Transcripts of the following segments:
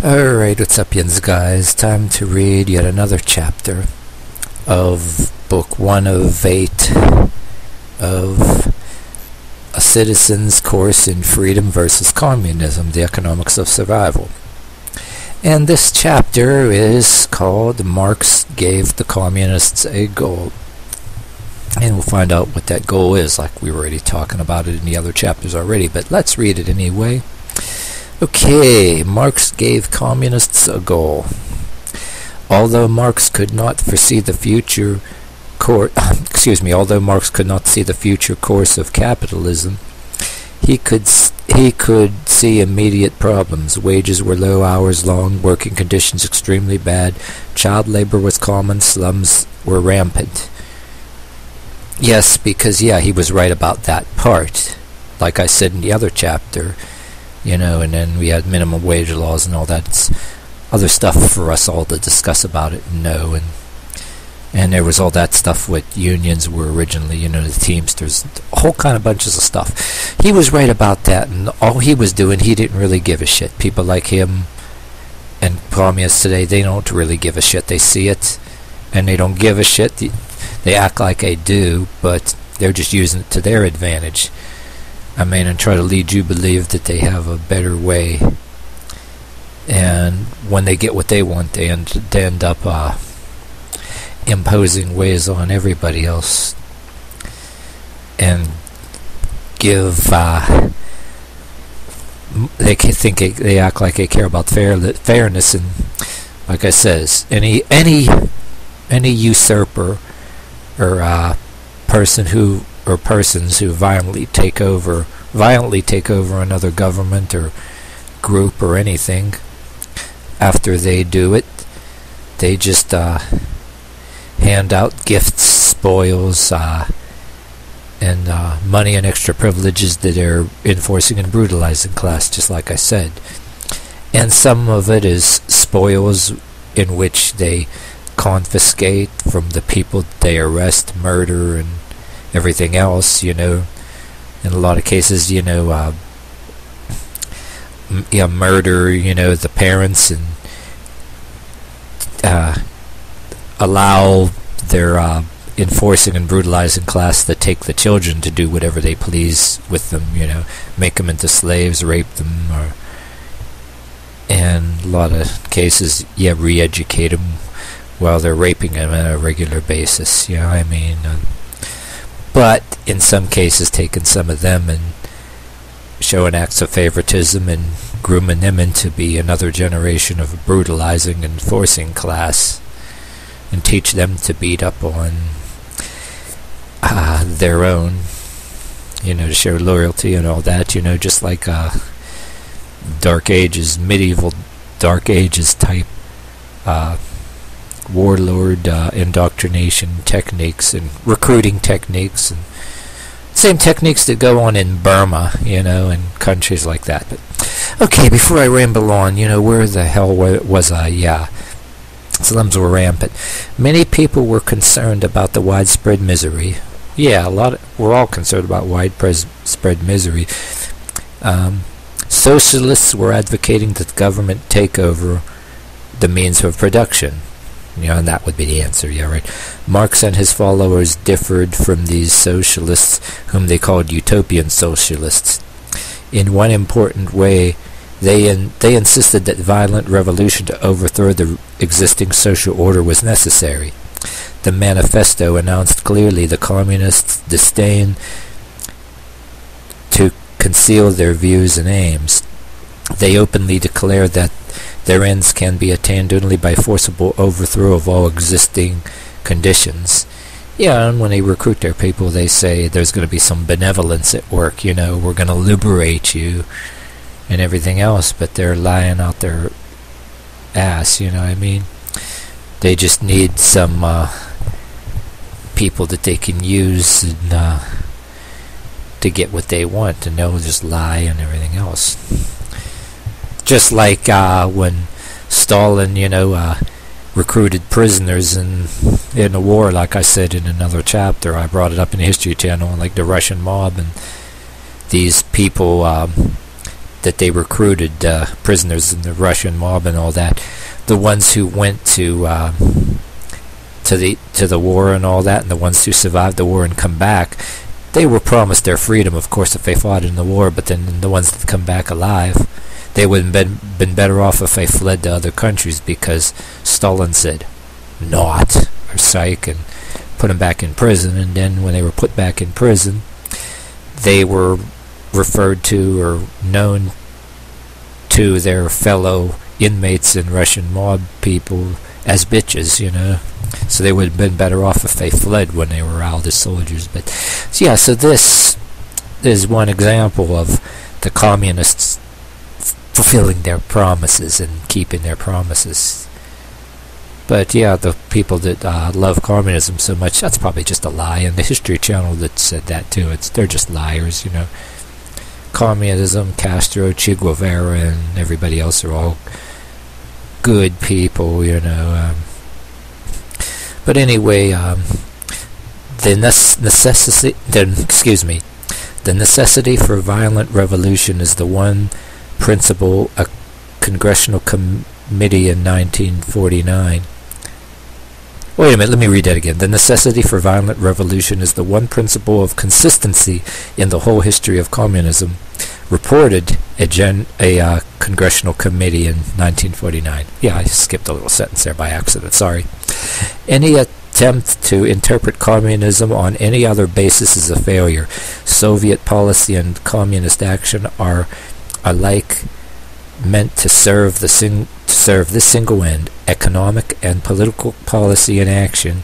Alright, what's up, yins guys? Time to read yet another chapter of book 1 of 8 of A Citizen's Course in Freedom versus Communism, the Economics of Survival. And this chapter is called Marx Gave the Communists a Goal. And we'll find out what that goal is, like we were already talking about it in the other chapters already, but let's read it anyway. Okay, Marx gave communists a goal. Although Marx could not foresee the future course of capitalism, he could see immediate problems. Wages were low, hours long, working conditions extremely bad, child labor was common, slums were rampant. Yes, because he was right about that part. Like I said in the other chapter, and then we had minimum wage laws and all that. It's other stuff for us all to discuss about it and know. And there was all that stuff what unions were originally, the Teamsters, a whole kind of bunches of stuff. He was right about that, and all he was doing, he didn't really give a shit. People like him and communists today, they don't really give a shit. They see it, and they don't give a shit. They act like they do, but they're just using it to their advantage. And try to lead you believe that they have a better way. And when they get what they want, they end up imposing ways on everybody else. And give, they act like they care about fairness. And like I says, any usurper or persons who violently take over another government or group or anything, after they do it, they just hand out gifts, spoils, and money and extra privileges that they're enforcing and brutalizing class, just like I said. And some of it is spoils in which they confiscate from the people they arrest, murder, and everything else, in a lot of cases, murder, the parents, and allow their enforcing and brutalizing class to take the children to do whatever they please with them, make them into slaves, rape them, and a lot of cases, re-educate them while they're raping them on a regular basis, but in some cases taking some of them and showing acts of favoritism and grooming them into be another generation of brutalizing and forcing class, and teach them to beat up on their own, to show loyalty and all that, just like Dark Ages, medieval Dark Ages type warlord indoctrination techniques and recruiting techniques, and same techniques that go on in Burma, and countries like that. But okay, before I ramble on, where the hell was I? Slums were rampant. Many people were concerned about the widespread misery. We're all concerned about widespread misery. Socialists were advocating that the government take over the means of production. And that would be the answer, right. Marx and his followers differed from these socialists, whom they called utopian socialists. In one important way, they insisted that violent revolution to overthrow the existing social order was necessary. The manifesto announced clearly the communists' disdain to conceal their views and aims. They openly declared that their ends can be attained only by forcible overthrow of all existing conditions. And when they recruit their people, they say there's going to be some benevolence at work, we're going to liberate you and everything else, but they're lying out their ass, They just need some people that they can use and, to get what they want, and they'll just lie and everything else. Just like when Stalin, recruited prisoners in the war, like I said in another chapter. I brought it up in the History Channel, like the Russian mob, and these people that they recruited prisoners in the Russian mob and all that. The ones who went to the war and all that, and the ones who survived the war and come back, they were promised their freedom, of course, if they fought in the war. But then the ones that come back alive, they would have been better off if they fled to other countries, because Stalin said not, or psych, and put them back in prison. And then when they were put back in prison, they were referred to or known to their fellow inmates and Russian mob people as bitches, you know. So they would have been better off if they fled when they were out as soldiers. But yeah, so this is one example of the communists fulfilling their promises and keeping their promises. But yeah, the people that love communism so much, that's probably just a lie. And the History Channel that said that too, they're just liars, you know. Communism, Castro, Che Guevara, and everybody else are all good people, you know. But anyway, the necessity for violent revolution is the one principle a congressional committee in 1949. Wait a minute, let me read that again. The necessity for violent revolution is the one principle of consistency in the whole history of communism, reported a congressional committee in 1949. Yeah, I skipped a little sentence there by accident, sorry. Any attempt to interpret communism on any other basis is a failure. Soviet policy and communist action are alike meant to serve this single end: economic and political policy in action,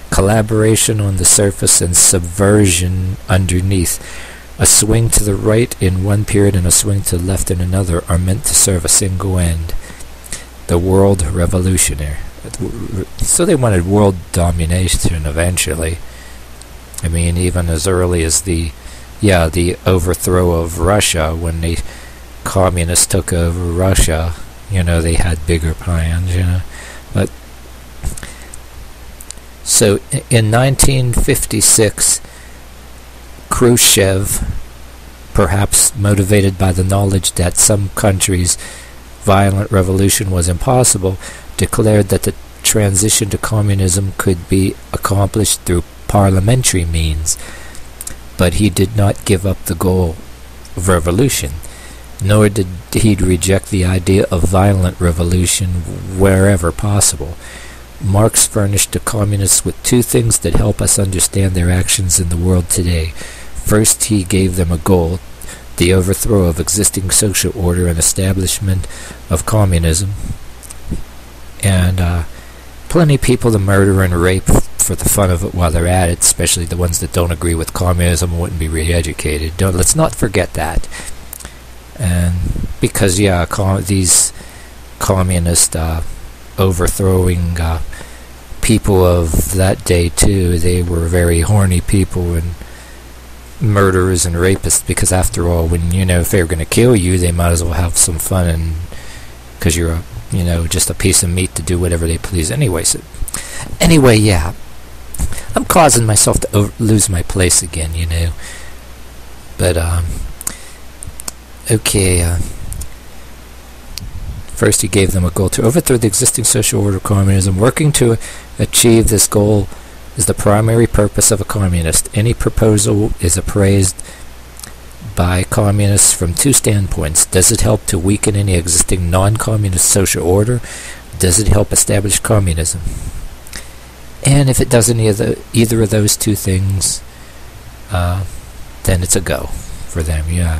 collaboration on the surface and subversion underneath. A swing to the right in one period and a swing to the left in another are meant to serve a single end: the world revolutionary. So they wanted world domination eventually. I mean, even as early as the overthrow of Russia, when the communists took over Russia, you know, they had bigger plans, you know. But so in 1956, Khrushchev, perhaps motivated by the knowledge that some countries' violent revolution was impossible, declared that the transition to communism could be accomplished through parliamentary means. But he did not give up the goal of revolution, nor did he reject the idea of violent revolution wherever possible. Marx furnished the communists with two things that help us understand their actions in the world today. First, he gave them a goal: the overthrow of existing social order and establishment of communism. And plenty of people to murder and rape for the fun of it while they're at it, especially the ones that don't agree with communism and wouldn't be re-educated. Let's not forget that. And because, yeah, these communist overthrowing people of that day too, they were very horny people and murderers and rapists, because after all, when, you know, if they were going to kill you, they might as well have some fun, and because you're a, you know, just a piece of meat to do whatever they please anyway. So anyway, yeah, I'm causing myself to lose my place again, you know. But okay, first he gave them a goal: to overthrow the existing social order of communism. Working to achieve this goal is the primary purpose of a communist. Any proposal is appraised by communists from two standpoints. Does it help to weaken any existing non-communist social order? Does it help establish communism? And if it does either of those two things, then it's a go for them, yeah.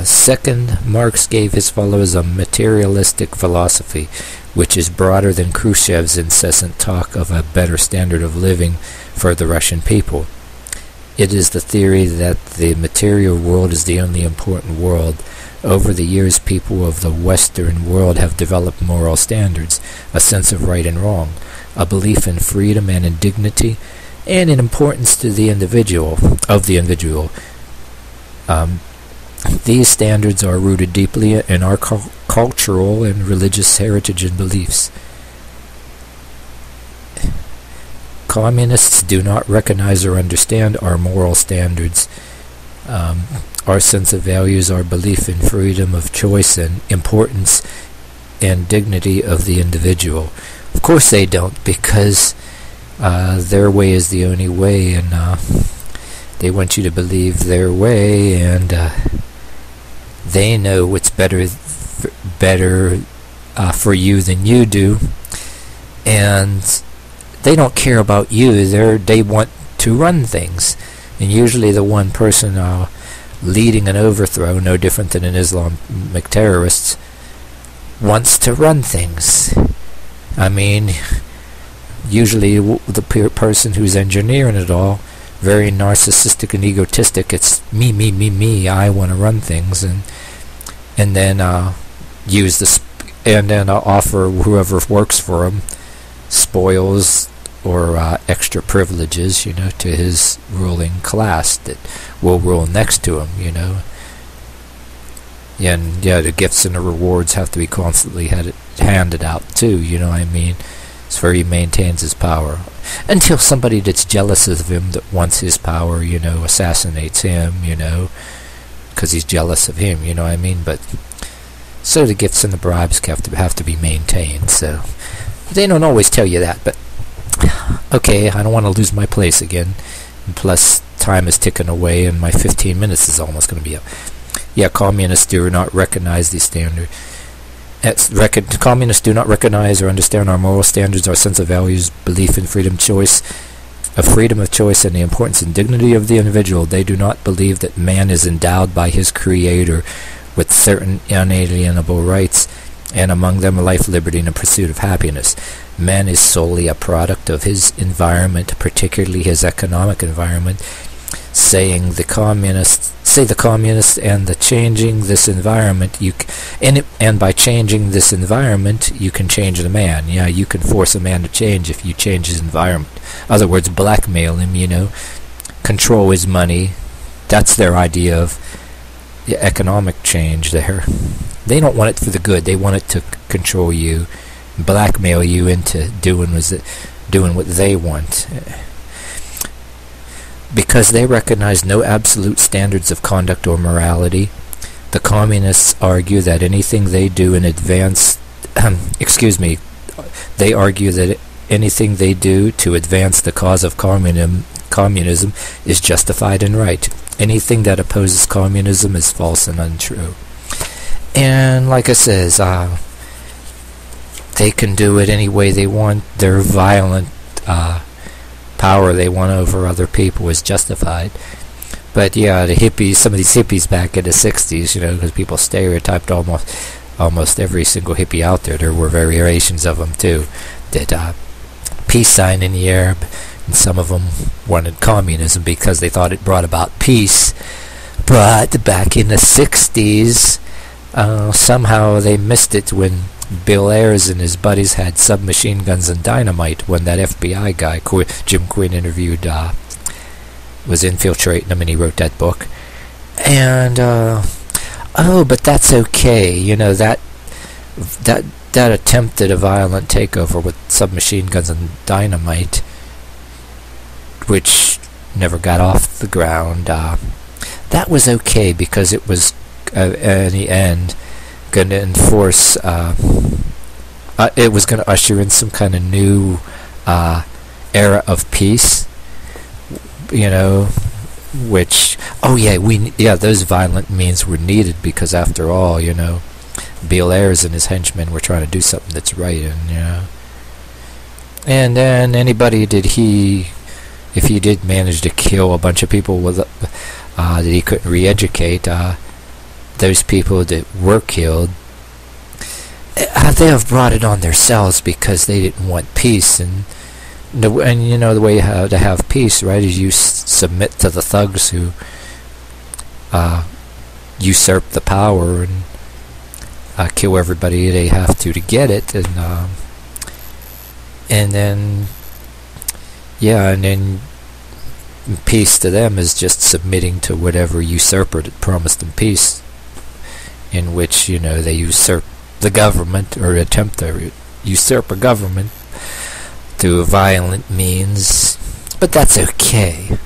Second, Marx gave his followers a materialistic philosophy, which is broader than Khrushchev's incessant talk of a better standard of living for the Russian people. It is the theory that the material world is the only important world. Over the years, people of the Western world have developed moral standards, a sense of right and wrong, a belief in freedom and in dignity, and in importance to the individual. These standards are rooted deeply in our cultural and religious heritage and beliefs. Communists do not recognize or understand our moral standards. Our sense of values, our belief in freedom of choice and importance and dignity of the individual. Of course they don't, because their way is the only way, and they want you to believe their way, and they know what's better for you than you do, and they don't care about you. They want to run things, and usually the one person leading an overthrow, no different than an Islamic terrorist, wants to run things. I mean, usually the person who's engineering it all, very narcissistic and egotistic. It's me. I want to run things, and then use this, and then offer whoever works for him spoils or extra privileges, to his ruling class that will rule next to him, And the gifts and the rewards have to be constantly handed out too, It's where he maintains his power. Until somebody that's jealous of him, that wants his power, assassinates him, because he's jealous of him, But so the gifts and the bribes have to be maintained. So they don't always tell you that, but okay, I don't want to lose my place again. And plus, time is ticking away, and my 15 minutes is almost going to be up. Yeah, communists do not recognize the standard. Communists do not recognize or understand our moral standards, our sense of values, belief in freedom of choice, and the importance and dignity of the individual. They do not believe that man is endowed by his Creator with certain unalienable rights, and among them life, liberty, and the pursuit of happiness. Man is solely a product of his environment, particularly his economic environment. The communists, and the changing this environment, and by changing this environment, you can change the man. Yeah, you can force a man to change if you change his environment. In other words, blackmail him. Control his money. That's their idea of economic change. They don't want it for the good. They want it to control you, blackmail you into doing what they want. Because they recognize no absolute standards of conduct or morality, the communists argue that anything they do in advance, they argue that anything they do to advance the cause of communism is justified and right. Anything that opposes communism is false and untrue. And like I says, they can do it any way they want. Their violent power they want over other people is justified. But yeah, the hippies, some of these hippies back in the 60s, because people stereotyped almost every single hippie out there. There were variations of them too. That peace sign in the air, and some of them wanted communism because they thought it brought about peace. But back in the 60s, somehow they missed it when Bill Ayers and his buddies had submachine guns and dynamite when that FBI guy, Jim Quinn, interviewed, was infiltrating them, and he wrote that book. And, but that's okay. That attempt at a violent takeover with submachine guns and dynamite, which never got off the ground, that was okay because it was, in the end, going to enforce, it was going to usher in some kind of new era of peace, which, those violent means were needed because after all, Bill Ayers and his henchmen were trying to do something that's right, and then if he did manage to kill a bunch of people that he couldn't re-educate, those people that were killed, they have brought it on themselves because they didn't want peace. And the way to have peace, right, is you submit to the thugs who usurp the power and kill everybody they have to get it, and then peace to them is just submitting to whatever usurper that promised them peace, in which, they usurp the government or attempt to usurp a government through violent means. But that's okay.